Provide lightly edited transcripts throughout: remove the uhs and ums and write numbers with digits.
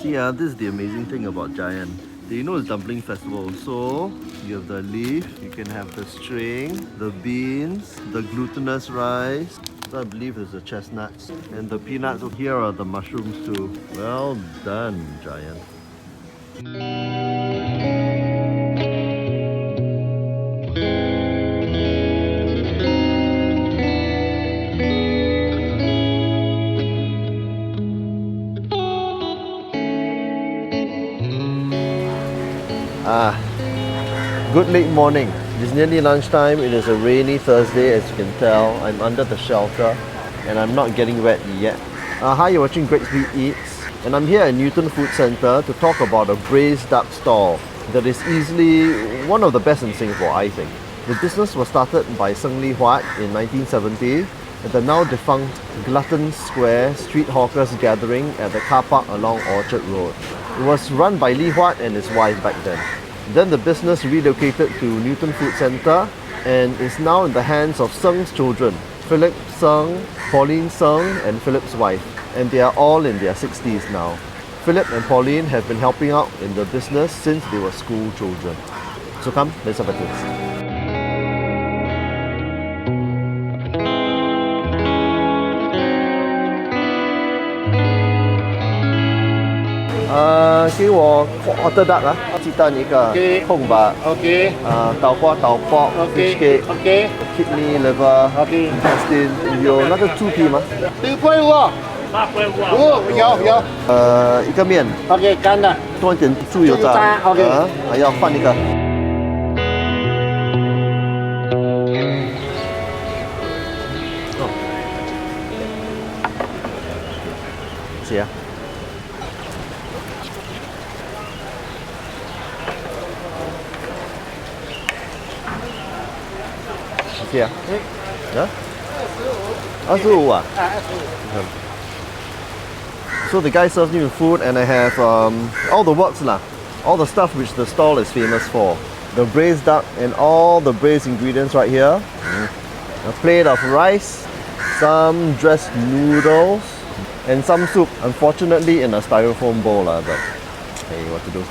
See, this is the amazing thing about Giant. You know it's dumpling festival, so you have the leaf, you can have the string, the beans, the glutinous rice. So I believe there's the chestnuts and the peanuts. Here are the mushrooms too. Well done, Giant. Good late morning. It's nearly lunchtime. It is a rainy Thursday, as you can tell. I'm under the shelter and I'm not getting wet yet. Hi, you're watching Great Speed Eats, and I'm here at Newton Food Centre to talk about a braised duck stall that is easily one of the best in Singapore, I think. The business was started by Seng Li Huat in 1970 at the now defunct Glutton Square street hawkers gathering at the car park along Orchard Road. It was run by Li Huat and his wife back then. Then the business relocated to Newton Food Centre and is now in the hands of Seng's children, Philip Seng, Pauline Seng and Philip's wife, and they are all in their 60s now. Philip and Pauline have been helping out in the business since they were school children. So come, let's have a taste. Give me hot duck, 鸡蛋一个，空白， Okay. 豆花豆卜 Okay. fish cake Okay. kidney liver Okay. intestine 有那个猪皮吗？ 4.5. 有。一个面 Okay, 干的。多一点猪油渣，猪油渣，OK 还要换一个。谢谢。谢谢。25啊。So the guy serves me with food, and I have all the works lah, all the stuff which the stall is famous for. The braised duck and all the braised ingredients right here. A plate of rice, some dressed noodles, and some soup. Unfortunately in a styrofoam bowl lah, but hey, what to do.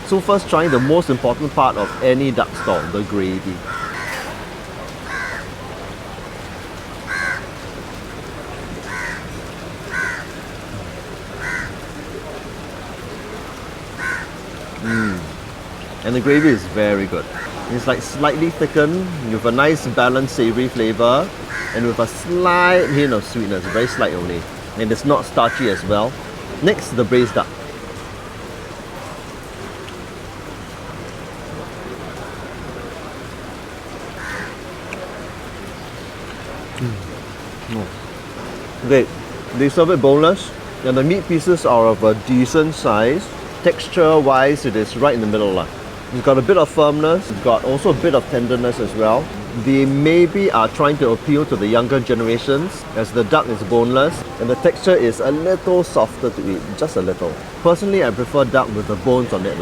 So first, trying the most important part of any duck stall, the gravy. And the gravy is very good. It's like slightly thickened with a nice balanced savoury flavour and with a slight hint of sweetness, very slight only. And it's not starchy as well. Next, the braised duck. Okay, they serve it boneless, and the meat pieces are of a decent size. Texture-wise, it is right in the middle. It's got a bit of firmness, it's got also a bit of tenderness as well. They maybe are trying to appeal to the younger generations as the duck is boneless and the texture is a little softer to eat, just a little. Personally, I prefer duck with the bones on it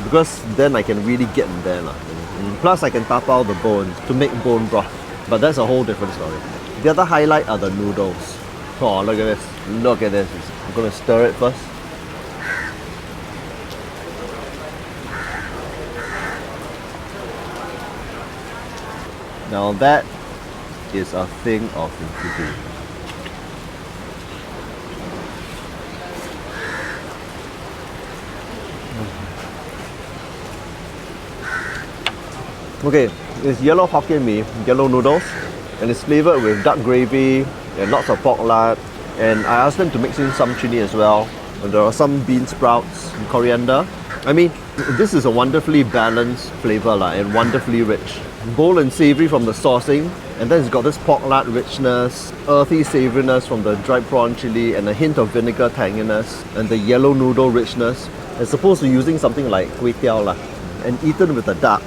because then I can really get in there. Plus, I can tap out the bones to make bone broth, but that's a whole different story. The other highlight are the noodles. Oh, look at this. Look at this. I'm going to stir it first. Now that is a thing of beauty. Okay, it's yellow Hokkien mee, yellow noodles, and it's flavoured with duck gravy and lots of pork lard. And I asked them to mix in some chilli as well. And there are some bean sprouts and coriander. I mean, this is a wonderfully balanced flavour and wonderfully rich. Bold and savoury from the saucing, and then it's got this pork lard richness, earthy savouriness from the dried prawn chilli, and a hint of vinegar tanginess, and the yellow noodle richness, as opposed to using something like Kwee and eaten with a duck.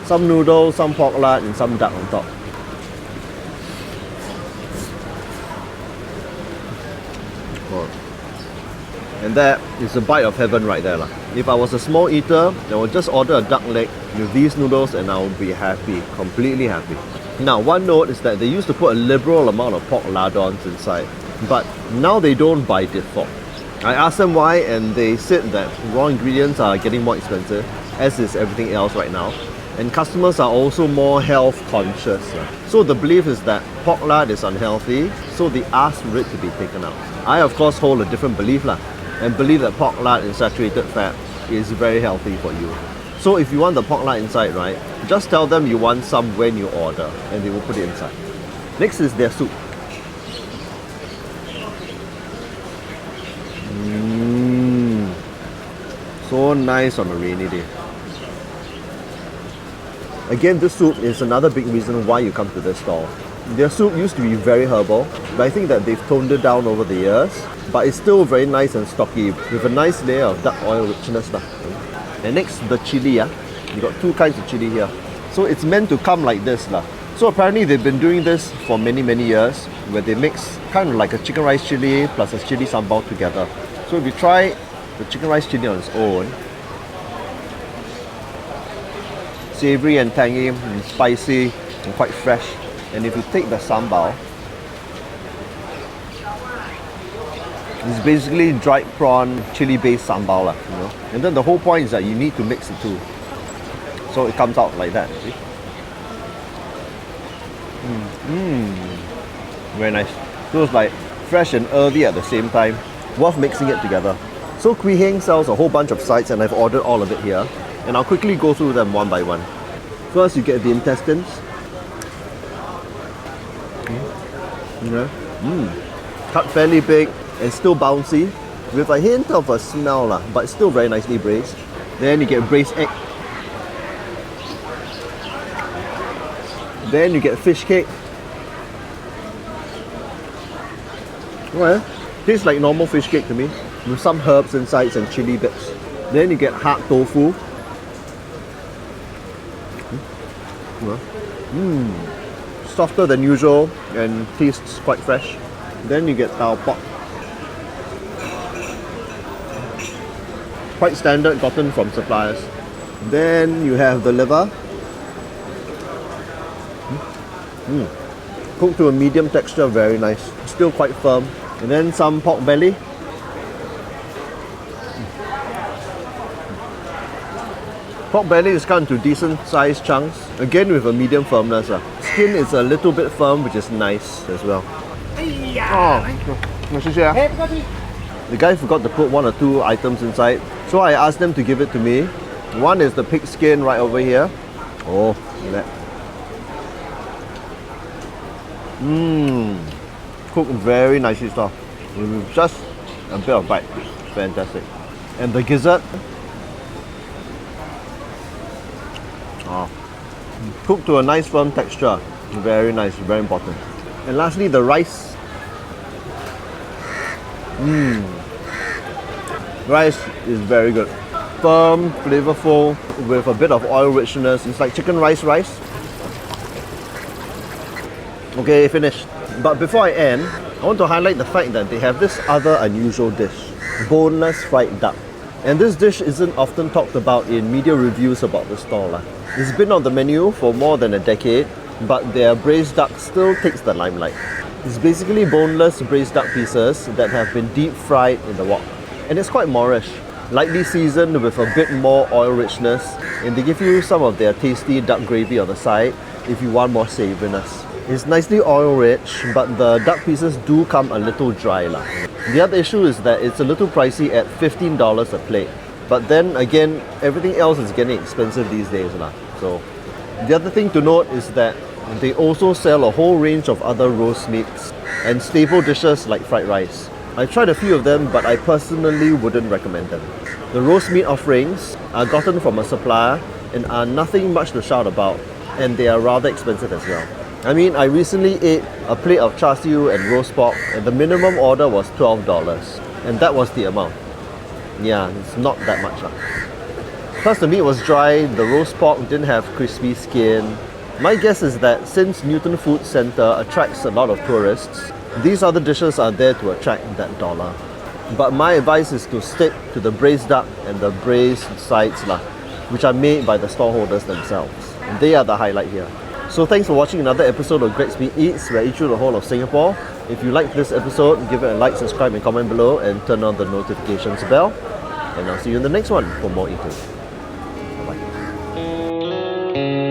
Some noodles, some pork lard, and some duck on top. And that is a bite of heaven right there. If I was a small eater, I would just order a duck leg with these noodles and I would be happy, completely happy. Now, one note is that they used to put a liberal amount of pork lardons inside. but now they don't by default. I asked them why, and they said that raw ingredients are getting more expensive, as is everything else right now. And customers are also more health conscious. So the belief is that pork lard is unhealthy, so they ask for it to be taken out. I of course hold a different belief and believe that pork lard in saturated fat is very healthy for you. So if you want the pork lard inside, right, just tell them you want some when you order and they will put it inside. Next is their soup. So nice on a rainy day. Again, this soup is another big reason why you come to this stall. Their soup used to be very herbal, but I think that they've toned it down over the years. But it's still very nice and stocky with a nice layer of duck oil richness. And next, the chilli. You got two kinds of chilli here. So it's meant to come like this. So apparently they've been doing this for many years, where they mix kind of like a chicken rice chilli plus a chilli sambal together. So if you try the chicken rice chilli on its own, savory and tangy and spicy and quite fresh. And if you take the sambal, it's basically dried prawn chili based sambal, you know. And then the whole point is that you need to mix the two, so it comes out like that. See? Very nice. Feels like fresh and earthy at the same time. Worth mixing it together. So Heng sells a whole bunch of sides, and I've ordered all of it here. And I'll quickly go through them one by one. First, you get the intestines. Cut fairly big and still bouncy, with a hint of a smell, but it's still very nicely braised. Then you get braised egg. Then you get fish cake. Well, tastes like normal fish cake to me, with some herbs inside and chili bits. Then you get hard tofu. Softer than usual and tastes quite fresh. Then you get tau pok. Quite standard, gotten from suppliers. Then you have the liver. Cooked to a medium texture, very nice. Still quite firm. And then some pork belly. Pork belly is cut into decent sized chunks, again with a medium firmness. Skin is a little bit firm, which is nice as well. The guy forgot to put one or two items inside, so I asked them to give it to me. One is the pig skin right over here. Oh, look at that. Cooked very nicely stuff, with just a bit of bite. Fantastic. And the gizzard, cooked to a nice firm texture. Very nice, very important. And lastly, the rice. Rice is very good. Firm, flavorful, with a bit of oil richness. It's like chicken rice. Okay, finished. But before I end, I want to highlight the fact that they have this other unusual dish, boneless fried duck. And this dish isn't often talked about in media reviews about the stall. It's been on the menu for more than a decade, but their braised duck still takes the limelight. It's basically boneless braised duck pieces that have been deep fried in the wok. And it's quite Moorish, lightly seasoned with a bit more oil richness, and they give you some of their tasty duck gravy on the side if you want more savouriness. It's nicely oil rich, but the duck pieces do come a little dry. The other issue is that it's a little pricey at $15 a plate. But then again, everything else is getting expensive these days. So the other thing to note is that they also sell a whole range of other roast meats and staple dishes like fried rice. I tried a few of them, but I personally wouldn't recommend them. The roast meat offerings are gotten from a supplier and are nothing much to shout about, and they are rather expensive as well. I mean, I recently ate a plate of char siu and roast pork, and the minimum order was $12, and that was the amount. Yeah, it's not that much. Plus the meat was dry, the roast pork didn't have crispy skin. My guess is that since Newton Food Centre attracts a lot of tourists, these other dishes are there to attract that dollar. But my advice is to stick to the braised duck and the braised sides, which are made by the stallholders themselves. And they are the highlight here. So thanks for watching another episode of Gregsby Eats, where I eat through the whole of Singapore. If you like this episode, give it a like, subscribe and comment below and turn on the notifications bell. And I'll see you in the next one for more eatery. Bye-bye.